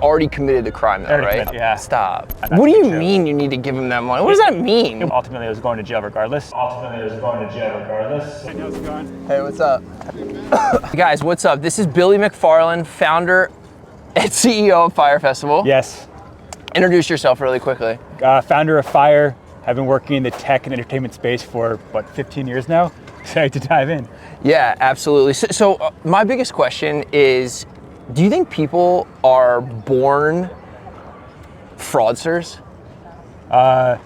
already committed the crime though, right? Committed, yeah. Stop. What do you mean you need to give him that money? What does that mean? Ultimately, I was going to jail regardless. Hey, how's it going? Hey, what's up? Guys, what's up? This is Billy McFarland, founder and CEO of Fyre Festival. Yes. Introduce yourself really quickly. Founder of Fyre. I've been working in the tech and entertainment space for, 15 years now? Excited to dive in. Yeah, absolutely. So my biggest question is, do you think people are born fraudsters? I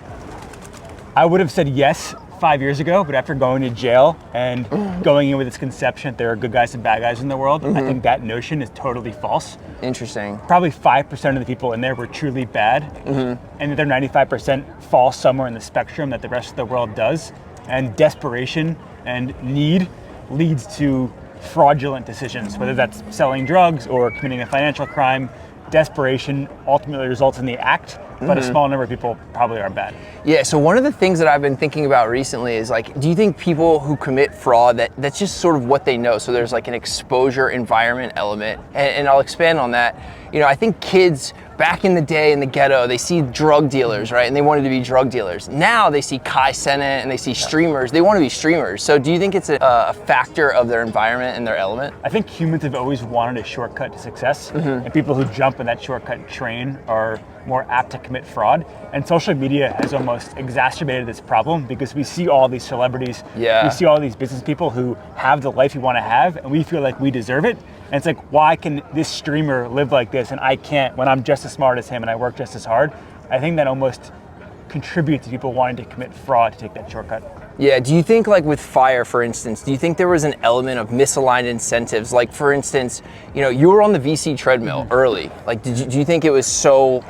would have said yes 5 years ago, but after going to jail and going in with this conception that there are good guys and bad guys in the world, I think that notion is totally false. Interesting. Probably 5% of the people in there were truly bad, and the other 95% fall somewhere in the spectrum that the rest of the world does. And desperation and need leads to fraudulent decisions, whether that's selling drugs or committing a financial crime. Desperation ultimately results in the act, but a small number of people probably are bad. Yeah, so one of the things that I've been thinking about recently is like, do you think people who commit fraud, that's just sort of what they know? So there's like an exposure environment element, and I'll expand on that. You know, I think kids back in the day in the ghetto, they see drug dealers, right? And they wanted to be drug dealers. Now they see Kai Cenat and they see streamers. They want to be streamers. So do you think it's a factor of their environment and their element? I think humans have always wanted a shortcut to success, and people who jump in that shortcut train are more apt to commit fraud. And social media has almost exacerbated this problem because we see all these celebrities, we see all these business people who have the life we want to have, and we feel like we deserve it. And it's like, why can this streamer live like this and I can't when I'm just as smart as him and I work just as hard? I think that almost contributes to people wanting to commit fraud to take that shortcut. Yeah, do you think like with Fyre, for instance, do you think there was an element of misaligned incentives? Like for instance, you know, you were on the VC treadmill early. Like, do you think it was so,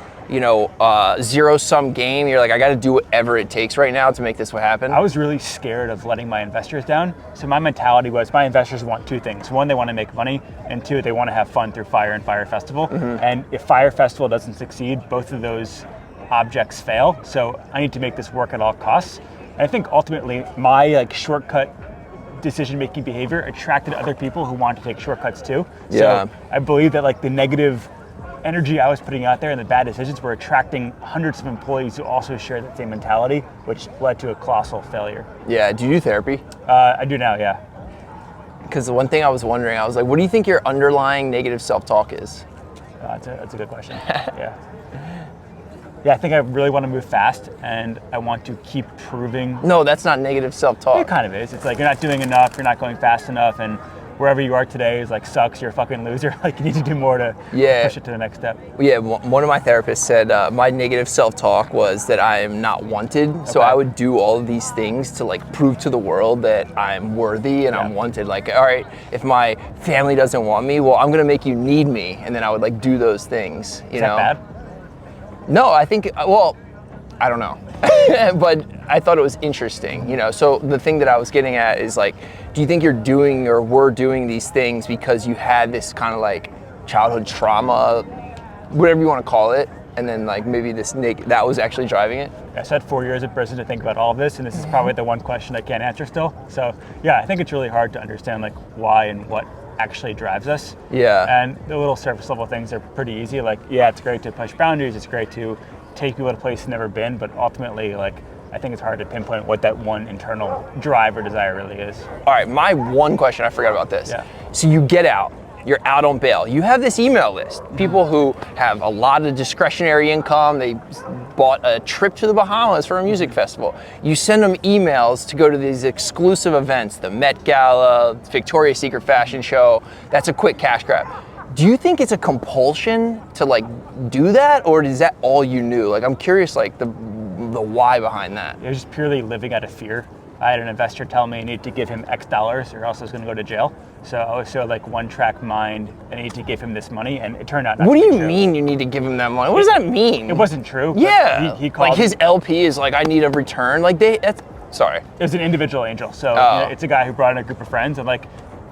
zero-sum game? You're like, I got to do whatever it takes right now to make this happen? I was really scared of letting my investors down. So my mentality was, my investors want two things. One, they want to make money, and two, they want to have fun through Fyre and Fyre Festival. And if Fyre Festival doesn't succeed, both of those objects fail. So I need to make this work at all costs. And I think ultimately my shortcut decision-making behavior attracted other people who want to take shortcuts too. So I believe that the negative energy I was putting out there and the bad decisions were attracting hundreds of employees who also share that same mentality, which led to a colossal failure. Yeah, do you do therapy? I do now, yeah. Because the one thing I was wondering, I was like, what do you think your underlying negative self-talk is? That's a good question, yeah. Yeah, I think I really want to move fast and I want to keep proving. No, that's not negative self-talk. It kind of is. It's like you're not doing enough, you're not going fast enough, and wherever you are today is sucks, you're a fucking loser. You need to do more to push it to the next step. Yeah, one of my therapists said my negative self-talk was that I am not wanted. So I would do all of these things to prove to the world that I'm worthy and I'm wanted. All right, if my family doesn't want me, well, I'm gonna make you need me. And then I would do those things, Is that bad? No, I think, I don't know. But I thought it was interesting, So the thing that I was getting at is do you think you're doing or were doing these things because you had this kind of childhood trauma, whatever you want to call it, and then maybe that was actually driving it? I spent 4 years in prison to think about all of this, and this is probably the one question I can't answer still. So yeah, I think it's really hard to understand why and what actually drives us. Yeah. And the little surface level things are pretty easy. It's great to push boundaries, it's great to take people to a place they've never been, but ultimately, I think it's hard to pinpoint what that one internal drive or desire really is. All right, my one question, I forgot about this. Yeah. So you get out, you're out on bail. You have this email list, people who have a lot of discretionary income. They bought a trip to the Bahamas for a music festival. You send them emails to go to these exclusive events, the Met Gala, Victoria's Secret fashion show. That's a quick cash grab. Do you think it's a compulsion to do that, or is that all you knew? I'm curious, the why behind that. It was just purely living out of fear. I had an investor tell me I need to give him X dollars or else I was going to go to jail. So I was so one track mind. I need to give him this money, and it turned out not What to do be you true. mean you need to give him that money? What does that mean? It wasn't true. Yeah. He called his LP is I need a return. Sorry. It was an individual angel. So it's a guy who brought in a group of friends and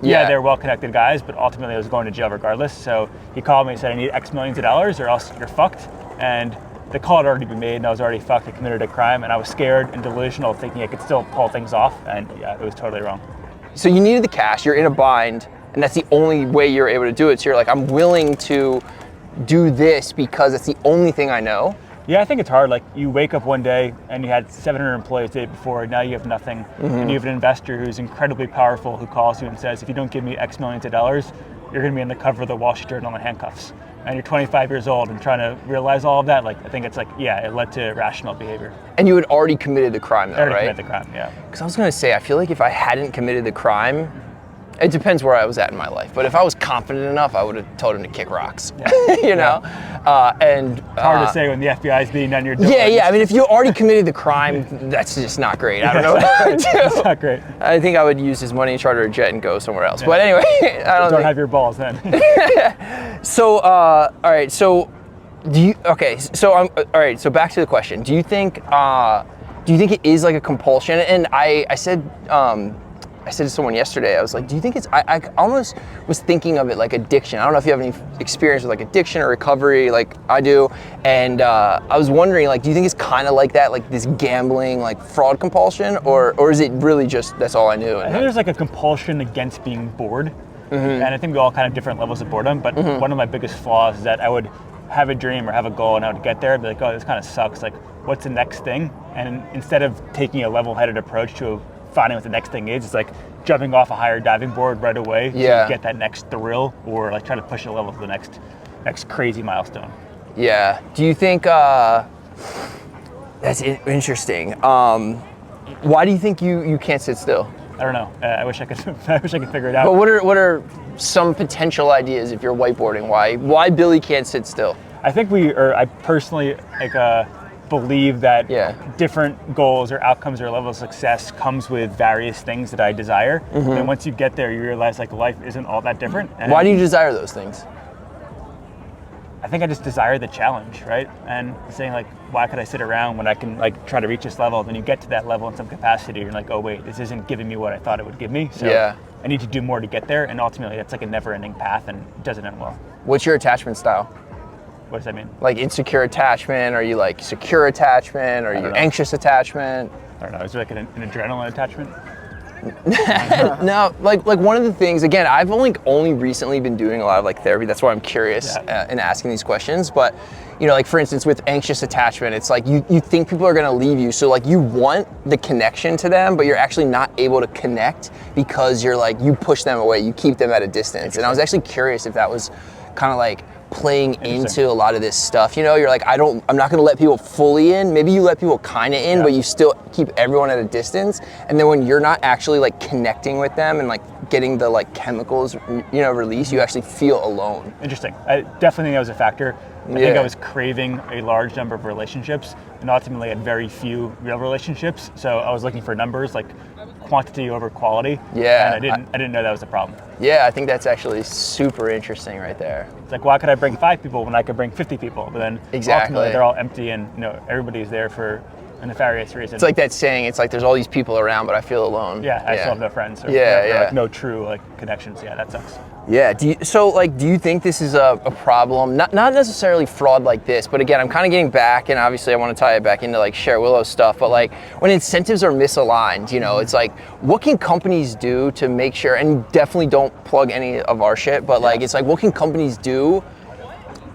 they're well-connected guys, but ultimately I was going to jail regardless. So he called me and said, I need X millions of dollars or else you're fucked. And the call had already been made and I was already fucked. I committed a crime and I was scared and delusional thinking I could still pull things off. And yeah, it was totally wrong. So you needed the cash, you're in a bind, and that's the only way you're able to do it. So you're I'm willing to do this because it's the only thing I know? Yeah, I think it's hard. Like, you wake up one day and you had 700 employees the day before, now you have nothing. And you have an investor who's incredibly powerful who calls you and says, if you don't give me X millions of dollars, you're going to be on the cover of the Wall Street Journal in handcuffs. And you're 25 years old and trying to realize all of that. Like, I think it's like, yeah, it led to rational behavior. And you had already committed the crime, though, right? Already committed the crime, yeah. Because I was going to say, I feel like if I hadn't committed the crime, it depends where I was at in my life. But if I was confident enough, I would have told him to kick rocks. Yeah. you know? And it's hard to say when the FBI is beating on your door. Yeah. I mean, if you already committed the crime, that's just not great. I don't know what I would do. It's not great. I think I would use his money and charter a jet and go somewhere else. Yeah. But anyway, I don't have your balls then. So, all right. So, all right. So back to the question. Do you think it is like a compulsion? And I said to someone yesterday, I was like, do you think it's, I almost was thinking of it like addiction. I don't know if you have any experience with like addiction or recovery like I do. And I was wondering, like, do you think it's kind of like that, like this gambling, like fraud compulsion, or is it really just, that's all I knew? I think there's like a compulsion against being bored. And I think we all kind of different levels of boredom, but one of my biggest flaws is that I would have a dream or have a goal and I would get there and be like, oh, this kind of sucks. Like, what's the next thing? And instead of taking a level-headed approach to finding what the next thing is, it's like jumping off a higher diving board right away to get that next thrill, or like try to push a level to the next crazy milestone. Yeah. Do you think that's interesting? Why do you think you can't sit still? I don't know. I wish I could. I wish I could figure it out. But what are some potential ideas if you're whiteboarding? Why Billy can't sit still? I think I personally believe that different goals or outcomes or level of success comes with various things that I desire. And once you get there, you realize like life isn't all that different. And why do you desire those things? I think I just desire the challenge, right? And saying like, why could I sit around when I can like try to reach this level? Then you get to that level in some capacity, you're like, oh wait, this isn't giving me what I thought it would give me. So I need to do more to get there. And ultimately that's like a never-ending path and it doesn't end well. What's your attachment style? What does that mean? Like insecure attachment? Are you like secure attachment? Are you anxious attachment? I don't know. Is there like an adrenaline attachment? No, like one of the things, again, I've only recently been doing a lot of like therapy. That's why I'm curious in asking these questions. But you know, like for instance, with anxious attachment, it's like you think people are gonna leave you. So like you want the connection to them, but you're actually not able to connect because you're like, you push them away, you keep them at a distance. And I was actually curious if that was kind of like playing into a lot of this stuff. You know, you're like, I'm not gonna let people fully in. Maybe you let people kind of in, but you still keep everyone at a distance. And then when you're not actually like connecting with them and like getting the like chemicals, you know, released, you actually feel alone. Interesting. I definitely think that was a factor. I think I was craving a large number of relationships and ultimately had very few real relationships. So I was looking for numbers, like quantity over quality. Yeah. And I didn't know that was a problem. Yeah, I think that's actually super interesting right there. It's like, why could I bring 5 people when I could bring 50 people? But then ultimately they're all empty and you know everybody's there for a nefarious reason. It's like that saying, it's like there's all these people around, but I feel alone. Yeah, I still have no friends. Or, like no true like connections. Yeah, that sucks. Yeah. Do you think this is a problem? Not necessarily fraud like this, but again, I'm kind of getting back, and obviously I want to tie it back into like Share Willow stuff. But like when incentives are misaligned, you know, it's like, what can companies do to make sure? And definitely don't plug any of our shit, but like it's like, what can companies do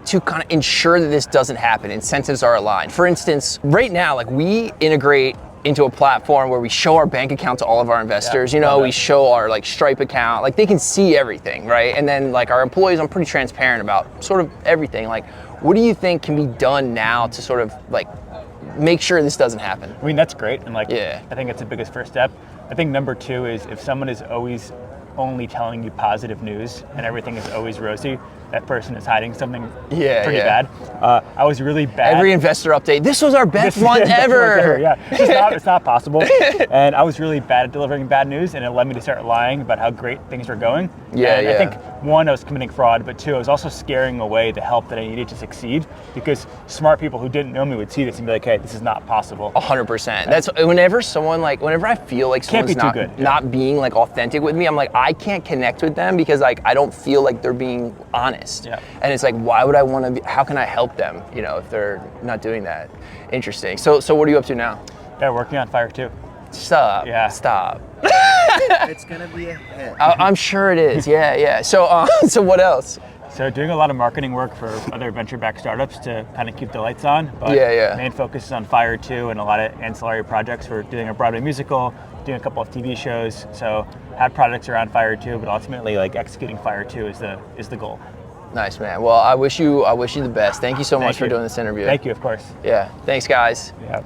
to kind of ensure that this doesn't happen? Incentives are aligned. For instance, right now, like we integrate into a platform where we show our bank account to all of our investors. You know, we show our like Stripe account, like they can see everything, right? And then like our employees, I'm pretty transparent about sort of everything. Like, what do you think can be done now to sort of like make sure this doesn't happen? I mean, that's great. And like, I think it's the biggest first step. I think number 2 is if someone is always only telling you positive news and everything is always rosy, that person is hiding something pretty bad. I was really bad. Every investor update, this was our best month ever. Yeah, it's not possible. And I was really bad at delivering bad news, and it led me to start lying about how great things were going. I think 1, I was committing fraud, but 2, I was also scaring away the help that I needed to succeed, because smart people who didn't know me would see this and be like, hey, this is not possible. 100%. That's whenever I feel like someone's not being like authentic with me, I'm like, I can't connect with them because like I don't feel like they're being honest. And it's like, why would I want to be, how can I help them, you know, if they're not doing that? Interesting. So what are you up to now? Yeah, working on Fyre 2. Stop. Yeah. Stop. It's gonna be a hit. I'm sure it is. Yeah. So what else? So doing a lot of marketing work for other venture-backed startups to kind of keep the lights on. But main focus is on Fyre 2 and a lot of ancillary projects. We're doing a Broadway musical, doing a couple of TV shows. So had projects around Fyre 2, but ultimately like executing Fyre 2 is the goal. Nice, man. Well, I wish you the best. Thank you so much for doing this interview. Thank you, of course. Yeah. Thanks, guys. Yeah.